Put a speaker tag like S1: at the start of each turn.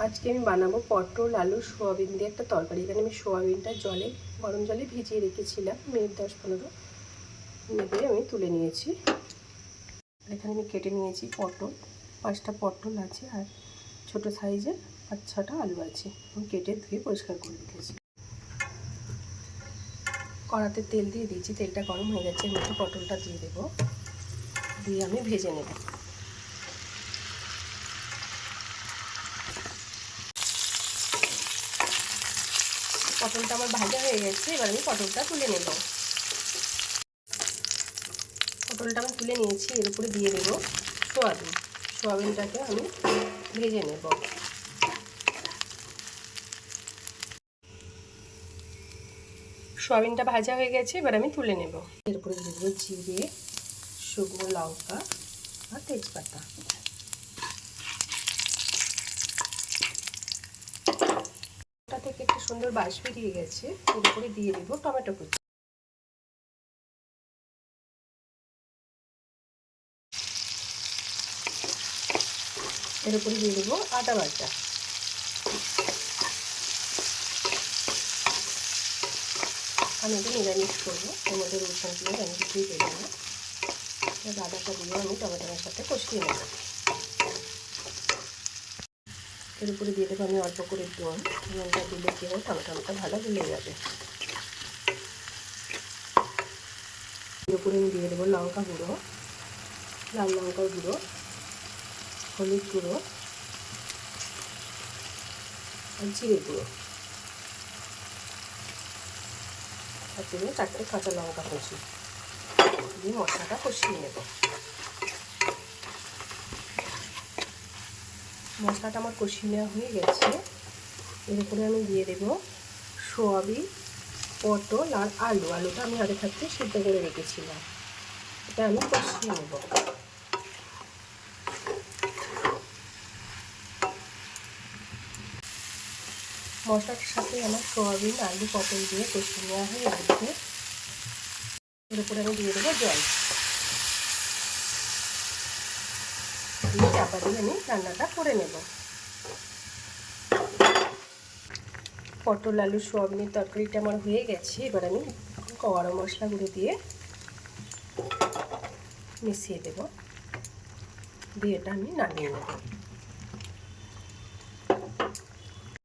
S1: আজকে আমি বানাবো পটল আলু সোয়াবিন দিয়ে একটা তরকারি। এখানে আমি সোয়াবিনটা গরম জলে ভিজিয়ে রেখেছিলাম মিনিট 10-15 নেবে আমি তুলে নিয়েছি। এখানে আমি কেটে নিয়েছি পটল, 5টা পটল আছে আর ছোট সাইজের 5-6টা আলু আছে। আমি কেটে ধুয়ে পরিষ্কার করে রেখেছি। কড়াতে তেল দিয়ে দিয়েছি, তেলটা গরম হয়ে গেছে। এর মধ্যে পটলটা দিয়ে দেবো, দিয়ে আমি ভেজে নেব। পটলটা আমার ভাজা হয়ে গেছে, এবার আমি পটলটা তুলে নেব। পটলটা আমি তুলে নিয়েছি, এর উপরে দিয়ে দেবো সোয়াবিনটাকে আমি ভেজে নেব। সোয়াবিনটা ভাজা হয়ে গেছে, এবার আমি তুলে নেব। এর উপরে দিয়ে দেবো জিরে, শুকনো লঙ্কা আর তেজপাতা। ওটা থেকে একটা সুন্দর বাস বেরিয়ে গেছে, এর উপরে দিয়ে দেবো টমেটো কুচি। এর উপরে দিয়ে দেবো আদা বাটা। আমি এটা নিরামিষ করবো, এর মধ্যে রসুন পেঁয়াজ আমি কিছুই দেবো না। আদাটা দিয়ে আমি টমেটোর সাথে কষিয়ে নেব। এর উপরে দিয়ে দেবো আমি অল্প করে নুনটা দিলে কি হয়, টমেটোটা ভালো গলে যাবে। এর উপরে আমি দিয়ে দেবো লঙ্কা গুঁড়ো, লাল লঙ্কার গুঁড়ো, হলুদ গুঁড়ো আর জিরে গুঁড়ো, আর দিয়ে 4টে কাঁচা লঙ্কা কুচি দিয়ে মশলাটা কষিয়ে নেব। মশলাটা আমার কষিয়ে নেওয়া হয়ে গেছে। এর উপরে আমি দিয়ে দেব সোয়াবিন, পটল আর আলুটা আমি আগে থাকতে সিদ্ধ করে রেখেছিলাম। এটা আমি কষিয়ে নেব। মশলাটার সাথে আমার সোয়াবিন, আলু, পটল দিয়ে কষিয়ে নেওয়া হয়ে গেছে। এর উপরে আমি দিয়ে দেবো জল, দিয়ে চাপা দিয়ে আমি রান্নাটা করে নেব। পটল আলু সোয়াবিনের তরকারিটা আমার হয়ে গেছে। এবার আমি গরম মশলা গুঁড়ো দিয়ে মিশিয়ে দেব, দিয়ে এটা আমি নামিয়ে নেব।